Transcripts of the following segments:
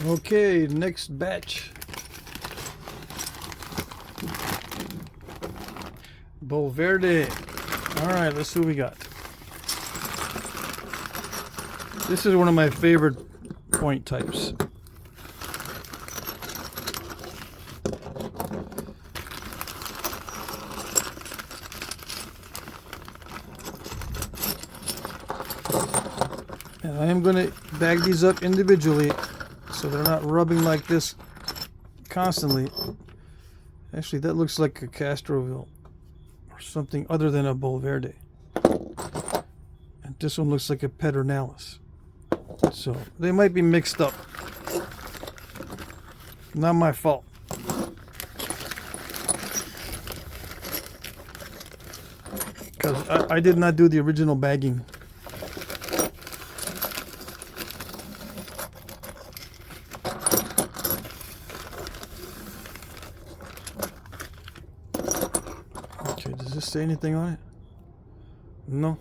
Okay, next batch. Bulverde. Alright, let's see what we got. This is one of my favorite point types. And I am going to bag these up individually so they're not rubbing like this constantly. Actually, that looks like a Castroville or something other than a Bulverde. And this one looks like a Pedernales. So they might be mixed up. Not my fault. Because I did not do the original bagging. Okay, does this say anything on it? No.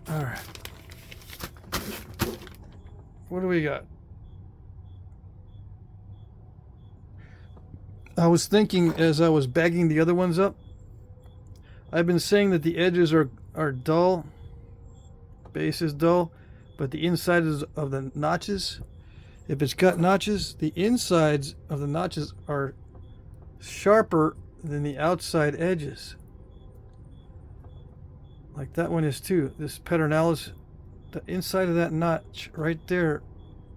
Alright. What do we got? I was thinking as I was bagging the other ones up, I've been saying that the edges are dull, base is dull, but the inside of the notches, if it's got notches, the insides of the notches are sharper than the outside edges. Like that one is too. This Pedernales, the inside of that notch right there,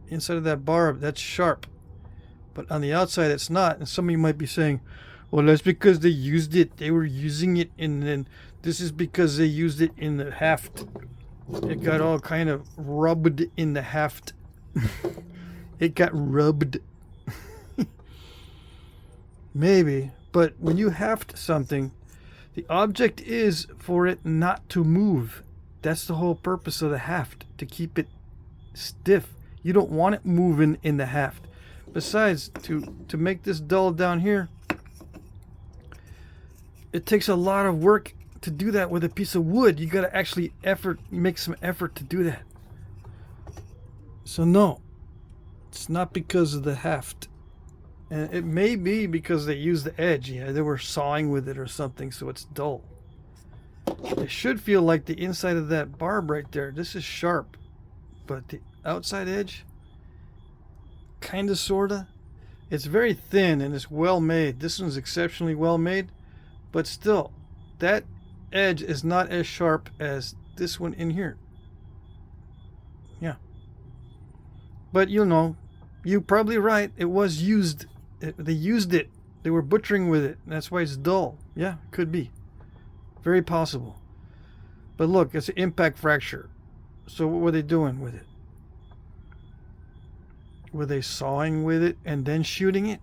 inside of that barb, that's sharp. But on the outside it's not. And some of you might be saying, well, that's because they used it. They were using it, and then this is because they used it in the haft. It got all kind of rubbed in the haft. It got rubbed. Maybe. But when you haft something, the object is for it not to move. That's the whole purpose of the haft, to keep it stiff. You don't want it moving in the haft. Besides, to make this dull down here, it takes a lot of work to do that with a piece of wood. You got to actually make some effort to do that. So no, it's not because of the haft. And it may be because they used the edge. Yeah, they were sawing with it or something, so it's dull. It should feel like the inside of that barb right there. This is sharp, but the outside edge, kind of, sorta. It's very thin and it's well made. This one's exceptionally well made, but still, that edge is not as sharp as this one in here. Yeah. But you know, you're probably right. It was used. They used it. They were butchering with it. That's why it's dull. Yeah, could be. Very possible. But look, it's an impact fracture. So what were they doing with it? Were they sawing with it and then shooting it?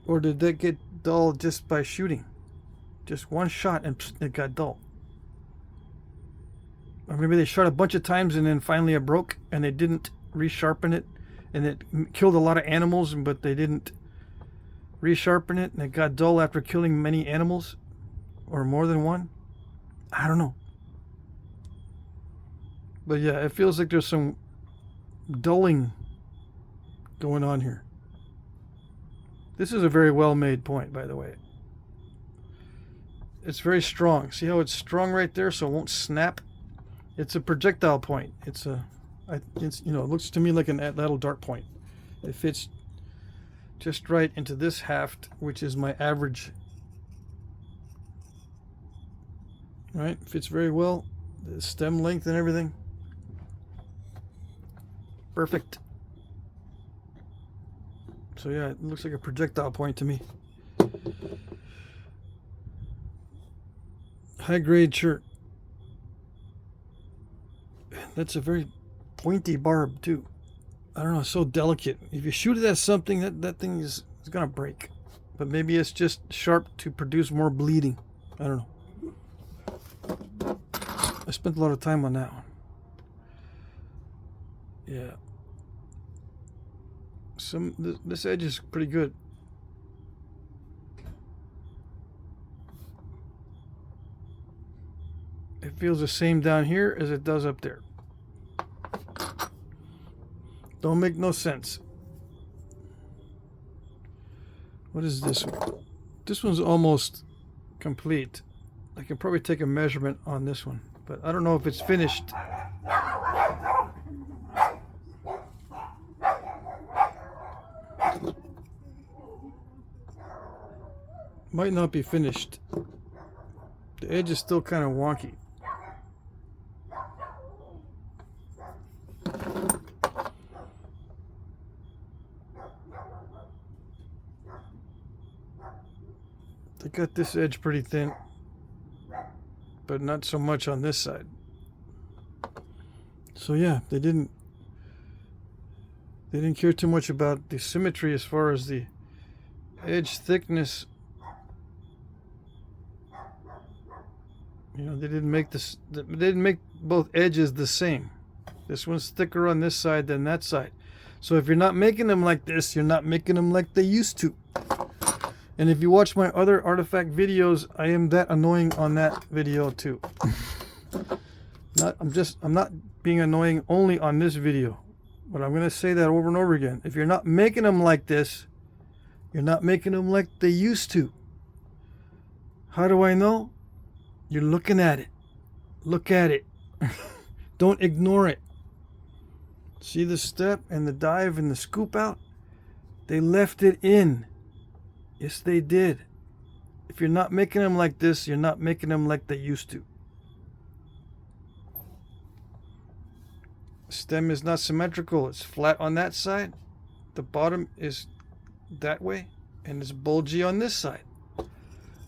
Or did that get dull just by shooting? Just one shot and it got dull. Or maybe they shot a bunch of times and then finally it broke and they didn't resharpen it, and it killed a lot of animals, but they didn't resharpen it and it got dull after killing many animals, or more than one. I don't know. But yeah, it feels like there's some dulling going on here. This is a very well made point, by the way. It's very strong. See how it's strong right there, so it won't snap? It's a projectile point. It's you know, it looks to me like an little dart point. It fits just right into this haft, which is my average. Right? Fits very well. The stem length and everything. Perfect. So yeah, it looks like a projectile point to me. High grade shirt. That's a very pointy barb too. I don't know, it's so delicate. If you shoot it at something, that thing is gonna break. But maybe it's just sharp to produce more bleeding. I don't know. I spent a lot of time on that one. Yeah. This edge is pretty good. It feels the same down here as it does up there. Don't make no sense. What is this one? This one's almost complete. I can probably take a measurement on this one, but I don't know if it's finished. Might not be finished. The edge is still kind of wonky. They got this edge pretty thin, but not so much on this side. So yeah, they didn't care too much about the symmetry as far as the edge thickness. You know, they didn't make this. They didn't make both edges the same. This one's thicker on this side than that side. So if you're not making them like this, you're not making them like they used to. And if you watch my other artifact videos, I am that annoying on that video too. I'm not being annoying only on this video, but I'm going to say that over and over again. If you're not making them like this, you're not making them like they used to. How do I know? You're looking at it. Look at it. Don't ignore it. See the step and the dive and the scoop out? They left it in. Yes, they did. If you're not making them like this, you're not making them like they used to. Stem is not symmetrical. It's flat on that side. The bottom is that way, and it's bulgy on this side.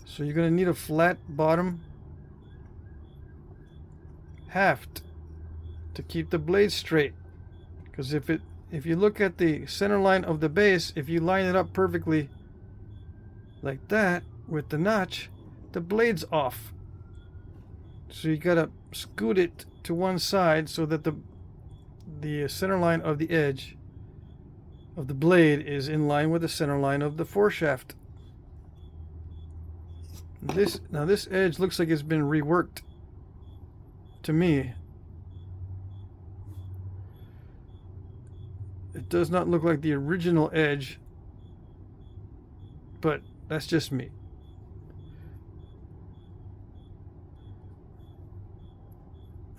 So you're going to need a flat bottom haft to keep the blade straight. Because if you look at the center line of the base, if you line it up perfectly like that with the notch, the blade's off. So you gotta scoot it to one side so that the center line of the edge of the blade is in line with the center line of the foreshaft. This edge looks like it's been reworked to me. It does not look like the original edge, but that's just me.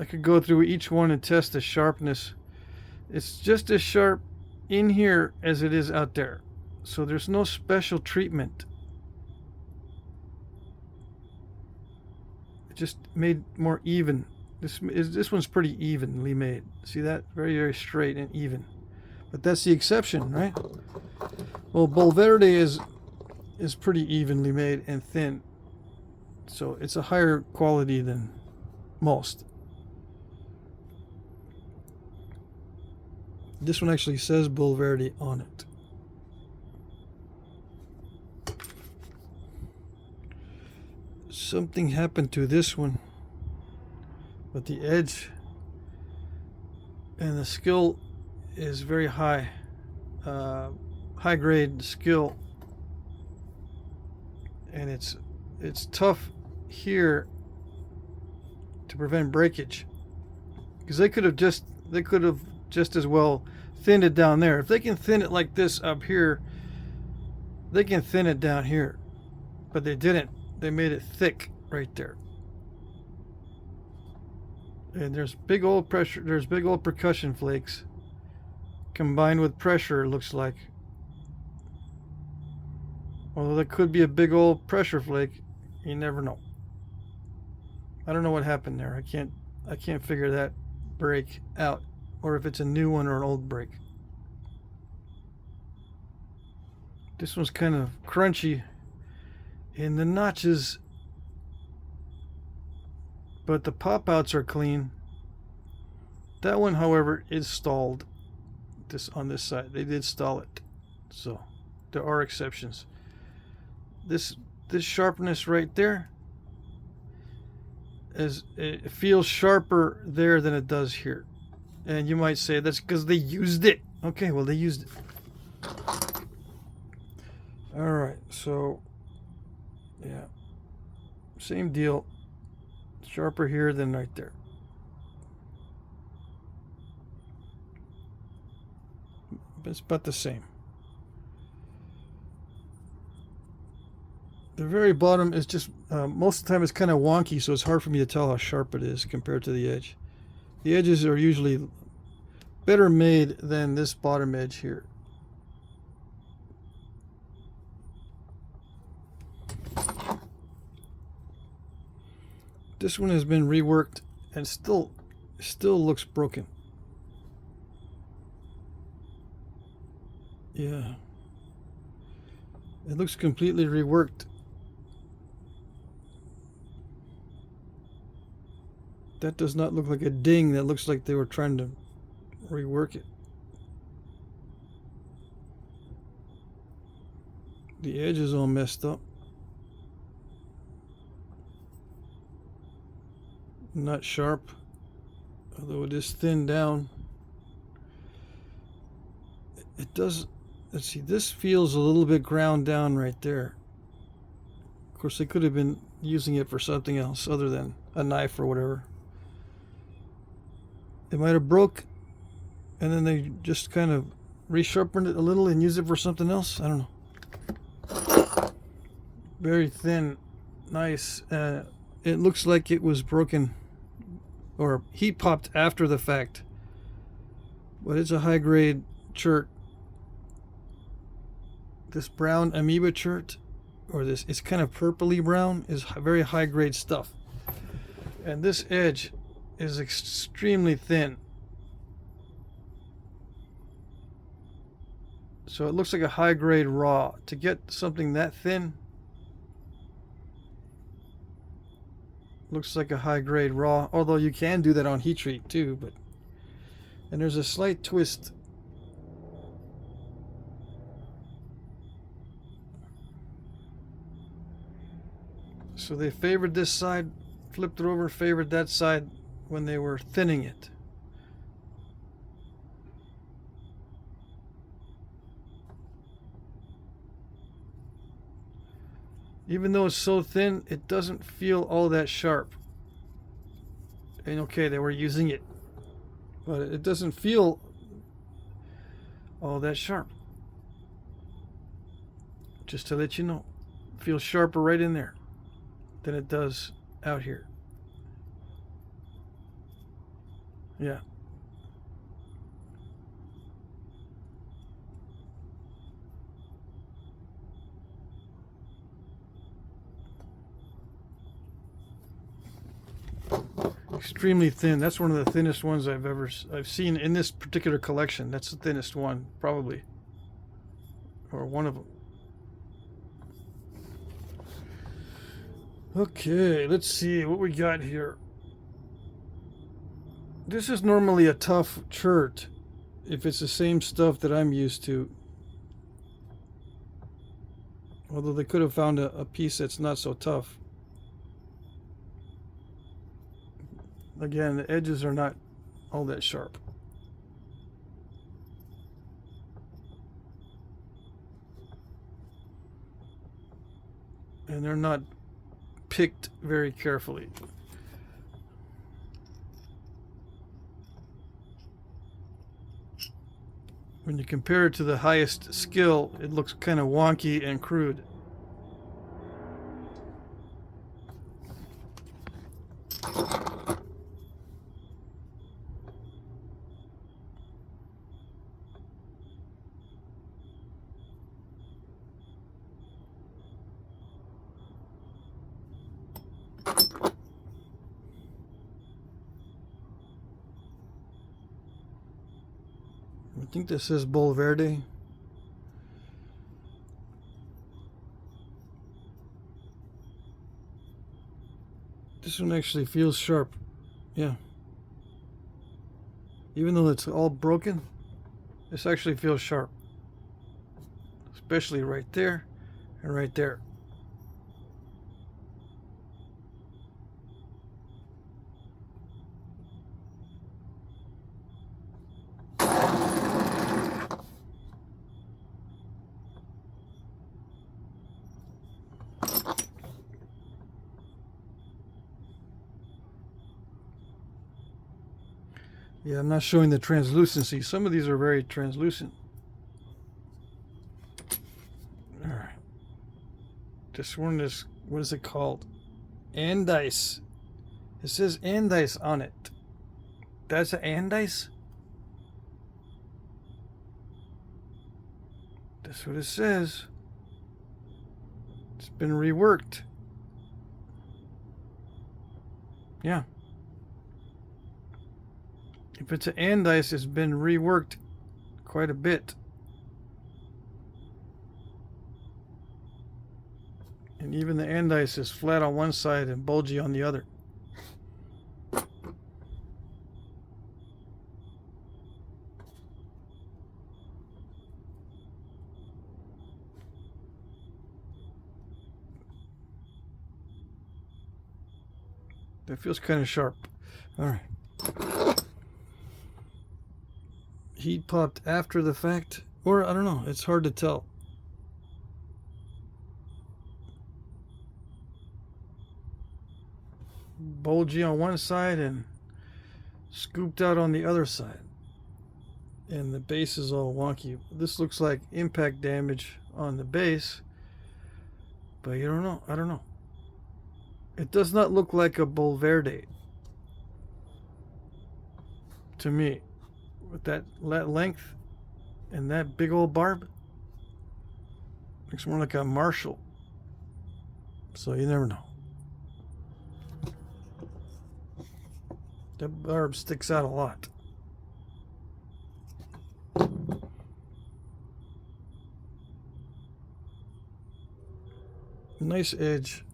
I could go through each one and test the sharpness. It's just as sharp in here as it is out there. So there's no special treatment. It just made more even. This one's pretty evenly made. See that? Very, very straight and even. But that's the exception, right? Well, Bulverde is pretty evenly made and thin. So it's a higher quality than most. This one actually says Bulverde on it. Something happened to this one, but the edge and the skill is very high. High grade skill, and it's tough here to prevent breakage, because they could have just as well thinned it down there. If they can thin it like this up here, they can thin it down here, but they didn't. They made it thick right there. And there's big old pressure, there's big old percussion flakes combined with pressure, it looks like. Although that could be a big old pressure flake, you never know. I don't know what happened there. I can't figure that break out, or if it's a new one or an old break. This one's kind of crunchy in the notches, but the pop outs are clean. That one, however, is stalled. On this side, they did stall it, so there are exceptions. This sharpness right there, it feels sharper there than it does here. And you might say that's because they used it. Okay, well, they used it. Alright, so yeah, same deal. Sharper here than right there. But it's about the same. The very bottom is just, most of the time it's kind of wonky, so it's hard for me to tell how sharp it is compared to the edge. The edges are usually better made than this bottom edge here. This one has been reworked and still looks broken. Yeah. It looks completely reworked. That does not look like a ding. That looks like they were trying to rework it. The edge is all messed up. Not sharp, although it is thinned down. It does, let's see, this feels a little bit ground down right there. Of course, they could have been using it for something else other than a knife or whatever. It might have broke, and then they just kind of resharpened it a little and used it for something else. I don't know. Very thin, nice. It looks like it was broken or heat popped after the fact, but it's a high grade chert. This brown amoeba chert, or this, it's kind of purpley brown, is very high grade stuff. And this edge is extremely thin. So it looks like a high grade raw. To get something that thin, looks like a high grade raw, although you can do that on heat treat too. But and there's a slight twist. So they favored this side, flipped it over, favored that side when they were thinning it. Even though it's so thin, it doesn't feel all that sharp. And okay, they were using it, but it doesn't feel all that sharp. Just to let you know, it feels sharper right in there than it does out here. Yeah. Extremely thin. That's one of the thinnest ones I've seen in this particular collection. That's the thinnest one, probably, or one of them. Okay, let's see what we got here. This is normally a tough chert if it's the same stuff that I'm used to. Although they could have found a piece that's not so tough. Again, the edges are not all that sharp. And they're not picked very carefully. When you compare it to the highest skill, it looks kind of wonky and crude. I think this is Bulverde. This one actually feels sharp. Yeah. Even though it's all broken, this actually feels sharp. Especially right there and right there. Yeah, I'm not showing the translucency. Some of these are very translucent. All right. This one is, what is it called? Andice. It says Andice on it. That's an Andice? That's what it says. It's been reworked. Yeah. If it's an Andice, it's been reworked quite a bit. And even the Andice is flat on one side and bulgy on the other. That feels kind of sharp. All right. Heat popped after the fact, or I don't know. It's hard to tell. Bulgy on one side and scooped out on the other side. And the base is all wonky. This looks like impact damage on the base, but you don't know. I don't know. It does not look like a Bulverde to me. With that length and that big old barb, looks more like a Marshall. So you never know. That barb sticks out a lot. Nice edge.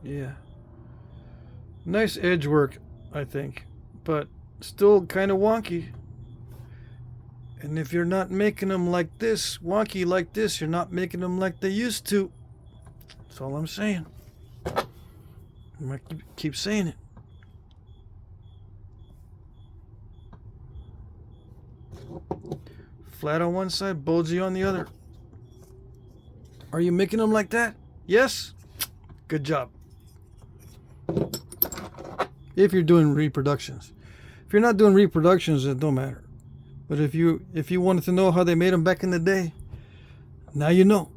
Yeah. Nice edge work, I think, but still kind of wonky. And if you're not making them like this, wonky like this, you're not making them like they used to. That's all I'm saying. I might keep saying it. Flat on one side, bulgy on the other. Are you making them like that? Yes? Good job. If you're doing reproductions. If you're not doing reproductions, it don't matter. But if you wanted to know how they made them back in the day, now you know.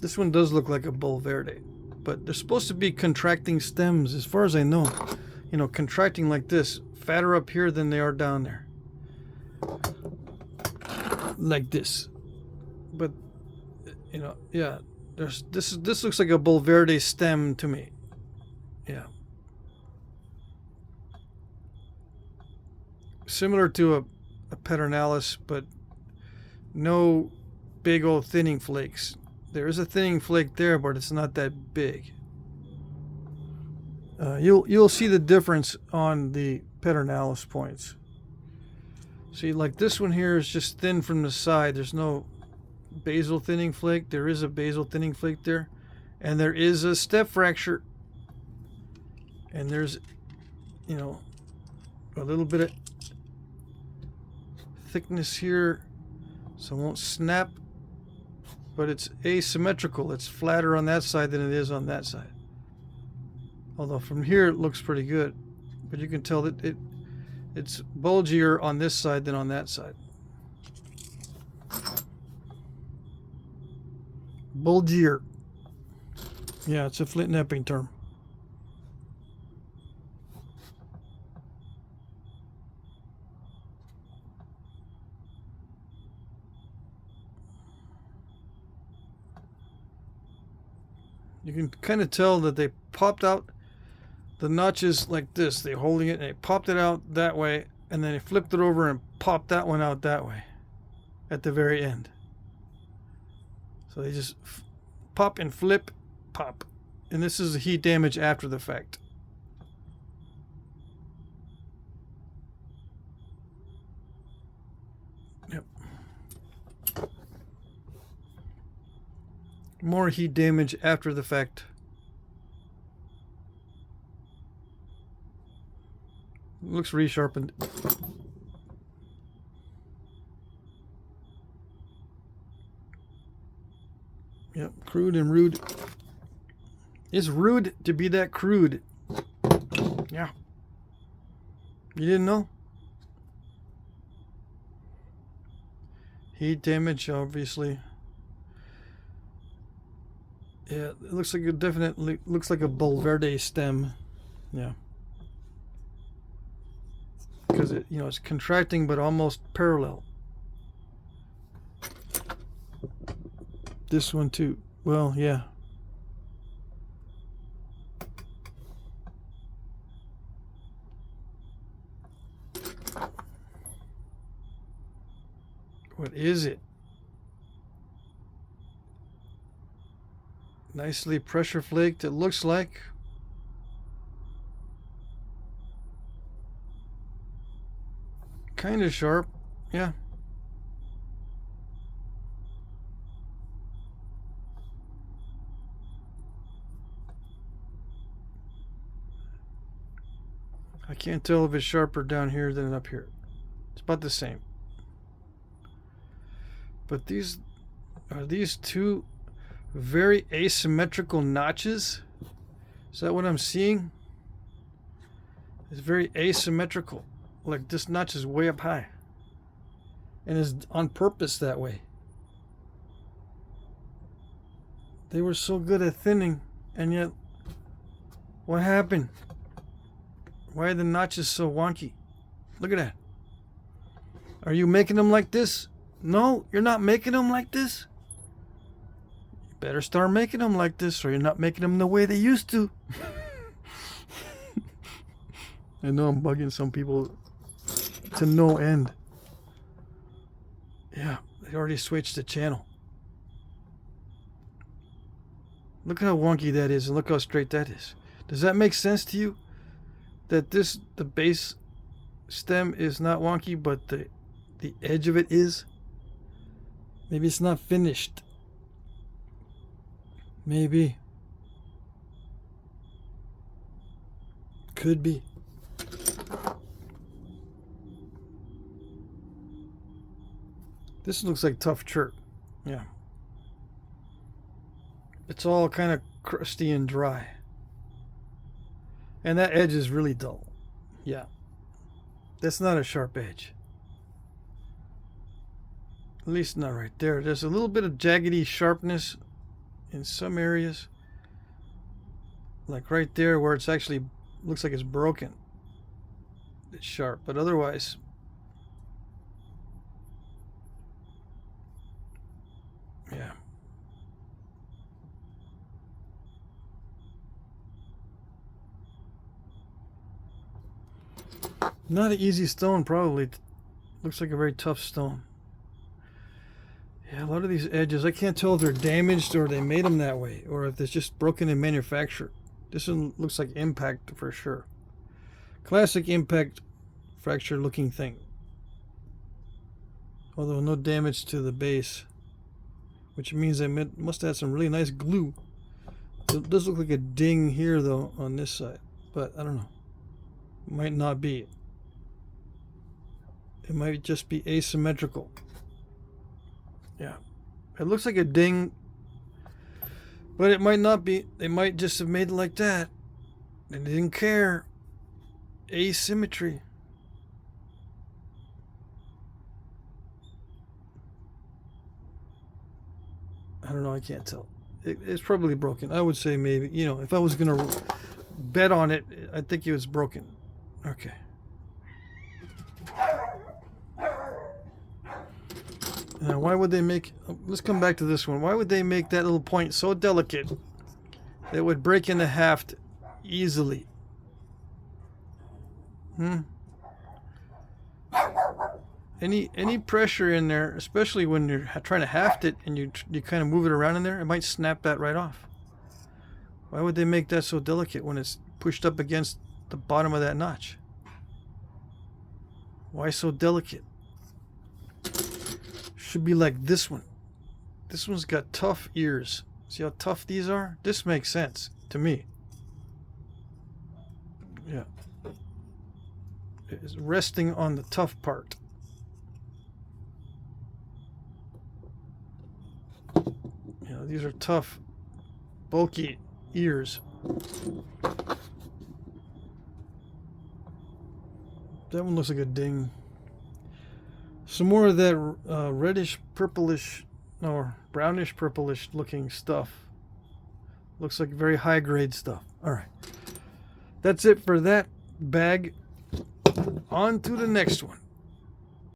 This one does look like a Bulverde, but they're supposed to be contracting stems, as far as I know. You know, contracting like this, fatter up here than they are down there. Like this. But you know, yeah, this looks like a Bulverde stem to me. Yeah. Similar to a Peternalis, but no big old thinning flakes. There is a thinning flake there, but it's not that big. You'll see the difference on the Peternalis points. See, like this one here is just thin from the side. There's no basal thinning flake. There is a basal thinning flake there, and there is a step fracture, and there's, you know, a little bit of thickness here, so it won't snap, but it's asymmetrical. It's flatter on that side than it is on that side. Although from here it looks pretty good, but you can tell that it's bulgier on this side than on that side. Bulgier. Yeah, it's a Flintknapping term. You can kind of tell that they popped out the notches like this. They're holding it and they popped it out that way, and then they flipped it over and popped that one out that way at the very end. So they just pop and flip, pop. And this is the heat damage after the fact. Yep. More heat damage after the fact. Looks resharpened. Yep, crude and rude. It's rude to be that crude. Yeah. You didn't know? Heat damage, obviously. Yeah, it looks like it definitely looks like a Bulverde stem. Yeah. Because it, you know, it's contracting but almost parallel. This one too. Well, yeah. What is it? Nicely pressure flaked, it looks like. Kind of sharp, yeah. I can't tell if it's sharper down here than up here. It's about the same. But these are these two very asymmetrical notches. Is that what I'm seeing? It's very asymmetrical. Like this notch is way up high. And is on purpose that way. They were so good at thinning, and yet what happened? Why are the notches so wonky? Look at that. Are you making them like this? No, you're not making them like this. You better start making them like this, or you're not making them the way they used to. I know I'm bugging some people to no end. Yeah, they already switched the channel. Look how wonky that is, and look how straight that is. Does that make sense to you? That the base stem is not wonky, but the edge of it is? Maybe it's not finished. Maybe. Could be. This looks like tough chert. Yeah. It's all kind of crusty and dry. And that edge is really dull. Yeah. That's not a sharp edge. At least not right there. There's a little bit of jaggedy sharpness in some areas. Like right there where it's actually looks like it's broken. It's sharp, but otherwise yeah. Not an easy stone, probably. Looks like a very tough stone. Yeah, a lot of these edges, I can't tell if they're damaged or they made them that way, or if it's just broken in manufacture. This one looks like impact for sure. Classic impact fracture looking thing. Although no damage to the base, which means they must have some really nice glue. It does look like a ding here though on this side, but I don't know. It might not be. It might just be asymmetrical. Yeah. It looks like a ding, but it might not be. They might just have made it like that. They didn't care. Asymmetry. I don't know. I can't tell. It's probably broken. I would say maybe. You know, if I was going to bet on it, I think it was broken. Okay. Now, why would they make... Let's come back to this one. Why would they make that little point so delicate that it would break in the haft easily? Any pressure in there, especially when you're trying to haft it and you kind of move it around in there, it might snap that right off. Why would they make that so delicate when it's pushed up against the bottom of that notch? Why so delicate? Should be like this one. This one's got tough ears. See how tough these are? This makes sense to me. Yeah. It is resting on the tough part. Yeah, know, these are tough, bulky ears. That one looks like a ding. Some more of that reddish, purplish, or brownish, purplish looking stuff. Looks like very high grade stuff. All right. That's it for that bag. On to the next one.